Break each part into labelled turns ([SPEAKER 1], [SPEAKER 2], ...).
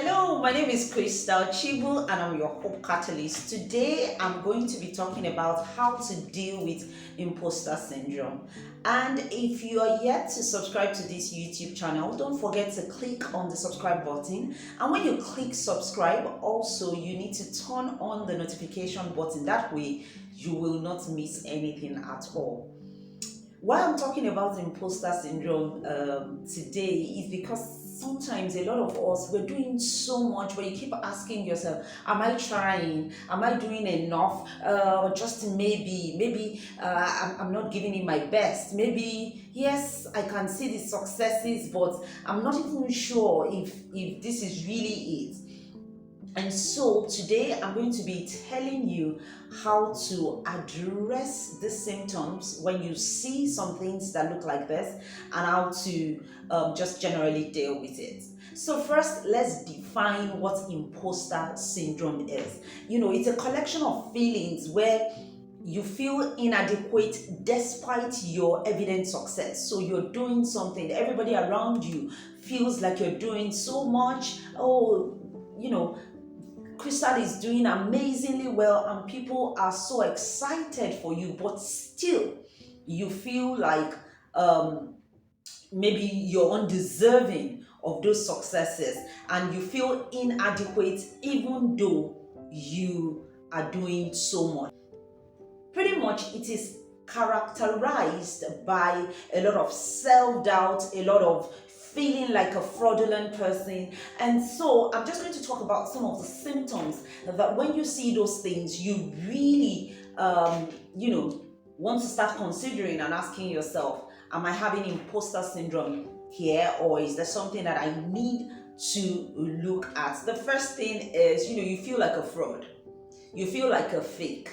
[SPEAKER 1] Hello, my name is Crystal Chigbu and I'm your Hope Catalyst. Today I'm going to be talking about how to deal with imposter syndrome. And if you are yet to subscribe to this YouTube channel, don't forget to click on the subscribe button. And when you click subscribe, also you need to turn on the notification button. That way you will not miss anything at all. Why I'm talking about imposter syndrome today is because sometimes a lot of us, we're doing so much, but you keep asking yourself, am I trying? Am I doing enough? Just maybe I'm not giving it my best. Maybe, yes, I can see the successes, but I'm not even sure if this is really it. And so today I'm going to be telling you how to address the symptoms when you see some things that look like this and how to just generally deal with it. So first, let's define what imposter syndrome is. It's a collection of feelings where you feel inadequate despite your evident success. So you're doing something, everybody around you feels like you're doing so much. Crystal is doing amazingly well and people are so excited for you, but still you feel like maybe you're undeserving of those successes and you feel inadequate even though you are doing so much. Pretty much it is characterized by a lot of self-doubt, a lot of feeling like a fraudulent person. And so I'm just going to talk about some of the symptoms that when you see those things, you really, want to start considering and asking yourself, am I having imposter syndrome here, or is there something that I need to look at? The first thing is, you feel like a fraud. You feel like a fake.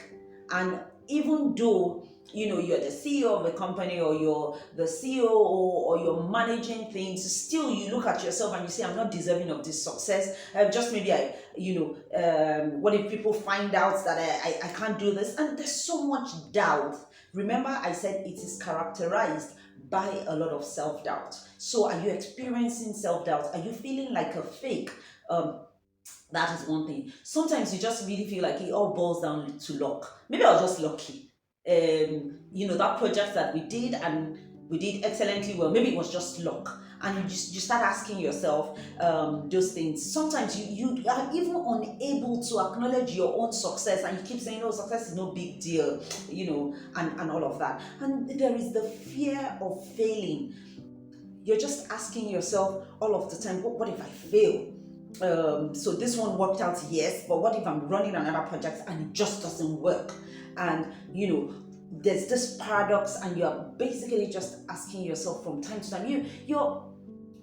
[SPEAKER 1] And even though you're the CEO of the company or you're the CEO or you're managing things, still you look at yourself and you say, I'm not deserving of this success. Just maybe what if people find out that I can't do this? And there's so much doubt. Remember, I said it is characterized by a lot of self-doubt. So are you experiencing self-doubt? Are you feeling like a fake? That is one thing. Sometimes you just really feel like it all boils down to luck. Maybe I was just lucky. That project that we did and we did excellently well. Maybe it was just luck. And you start asking yourself those things. Sometimes you are even unable to acknowledge your own success and you keep saying, oh, success is no big deal, and all of that. And there is the fear of failing. You're just asking yourself all of the time, what if I fail? So this one worked out, yes, but what if I'm running another project and it just doesn't work? And there's this paradox and you're basically just asking yourself from time to time, you're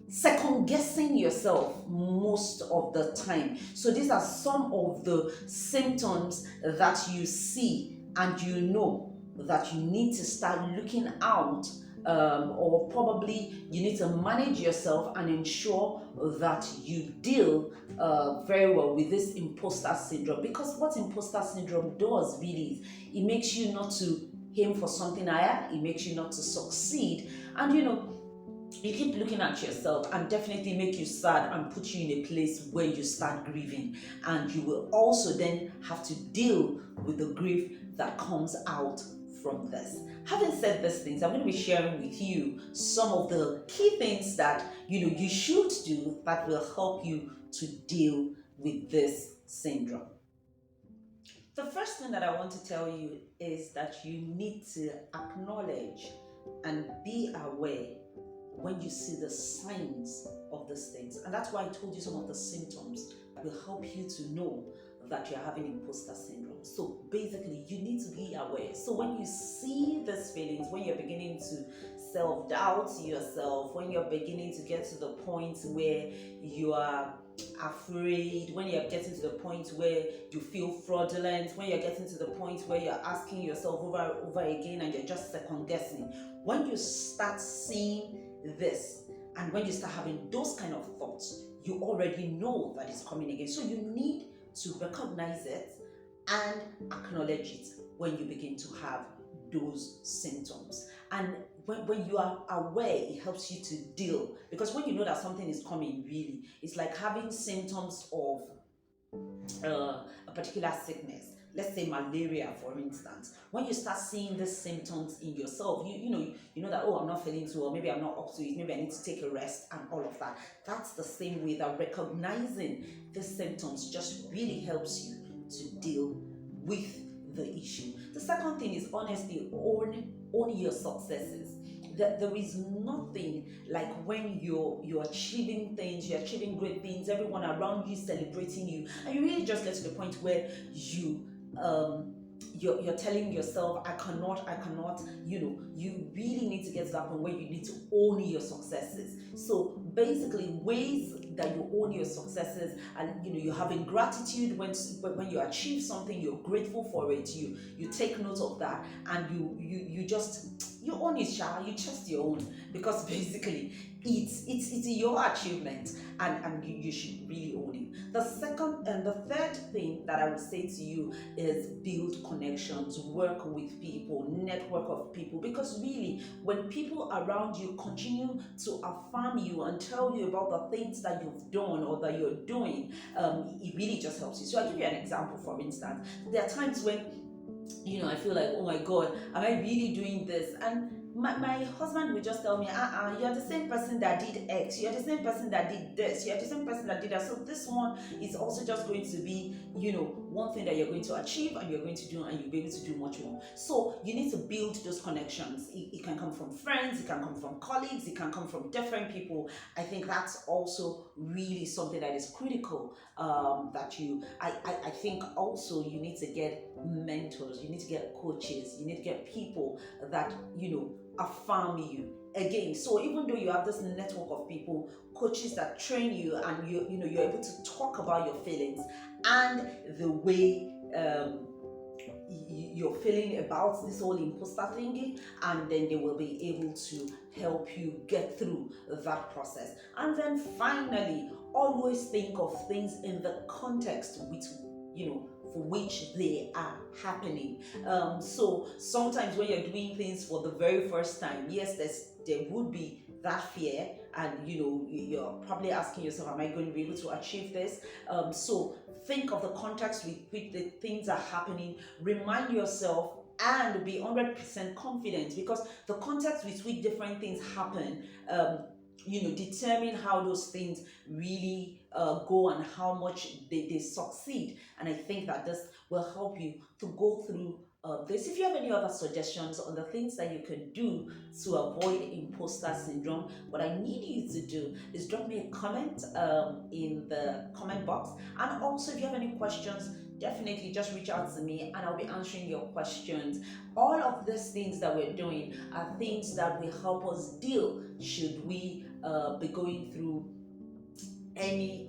[SPEAKER 1] second guessing yourself most of the time. So these are some of the symptoms that you see and you know that you need to start looking out, or probably you need to manage yourself and ensure that you deal very well with this imposter syndrome. Because what imposter syndrome does really is it makes you not to aim for something higher, it makes you not to succeed, and you keep looking at yourself and definitely make you sad and put you in a place where you start grieving, and you will also then have to deal with the grief that comes out from this. Having said these things, I'm going to be sharing with you some of the key things that you should do that will help you to deal with this syndrome. The first thing that I want to tell you is that you need to acknowledge and be aware when you see the signs of these things. And that's why I told you some of the symptoms will help you to know that you're having imposter syndrome. So basically, you need to be aware. So when you see these feelings, when you're beginning to self-doubt yourself, when you're beginning to get to the point where you are afraid, when you're getting to the point where you feel fraudulent, when you're getting to the point where you're asking yourself over again and you're just second guessing, when you start seeing this and when you start having those kind of thoughts, you already know that it's coming again. So you need to recognize it and acknowledge it when you begin to have those symptoms. And when you are aware, it helps you to deal. Because when you know that something is coming, really, it's like having symptoms of a particular sickness. Let's say malaria, for instance. When you start seeing the symptoms in yourself, you know that, oh, I'm not feeling too well, maybe I'm not up to it, maybe I need to take a rest and all of that. That's the same way that recognizing the symptoms just really helps you to deal with the issue. The second thing is honesty. Own your successes. There is nothing like when you're achieving things, you're achieving great things, everyone around you celebrating you, and you really just get to the point where you're telling yourself, I cannot, you really need to get to that point where you need to own your successes. So basically, ways that you own your successes, and you're having gratitude when you achieve something, you're grateful for it, you take note of that, and you just you own it, you chest your own, because basically it's your achievement, and you should really own it. The second and the third thing that I would say to you is build connections, work with people, network of people, because really when people around you continue to affirm you and tell you about the things that you've done or that you're doing, it really just helps you. So I'll give you an example. For instance, there are times when I feel like, oh my God, am I really doing this? And my husband would just tell me, you're the same person that did X, you're the same person that did this, you're the same person that did that. So this one is also just going to be, one thing that you're going to achieve and you're going to do, and you'll be able to do much more. So you need to build those connections. It can come from friends, it can come from colleagues, it can come from different people. I think that's also really something that is critical. I think also you need to get mentors, you need to get coaches, you need to get people that affirm you again. So even though you have this network of people, coaches that train you, and you're able to talk about your feelings and the way you're feeling about this whole imposter thingy, and then they will be able to help you get through that process. And then finally, always think of things in the context for which they are happening. So sometimes when you're doing things for the very first time, yes, there would be that fear, and you're probably asking yourself, am I going to be able to achieve this? So think of the context with which the things are happening, remind yourself, and be 100% confident, because the context with which different things happen determine how those things really go, and how much they succeed. And I think that this will help you to go through this. If you have any other suggestions on the things that you can do to avoid imposter syndrome, what I need you to do is drop me a comment in the comment box. And also, if you have any questions, definitely just reach out to me and I'll be answering your questions. All of these things that we're doing are things that will help us deal should we be going through any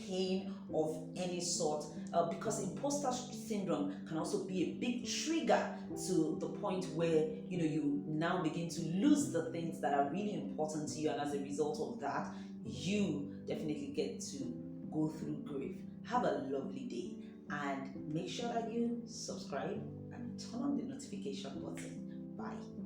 [SPEAKER 1] pain of any sort, because imposter syndrome can also be a big trigger to the point where you now begin to lose the things that are really important to you, and as a result of that, you definitely get to go through grief. Have a lovely day, and make sure that you subscribe and turn on the notification button. Bye.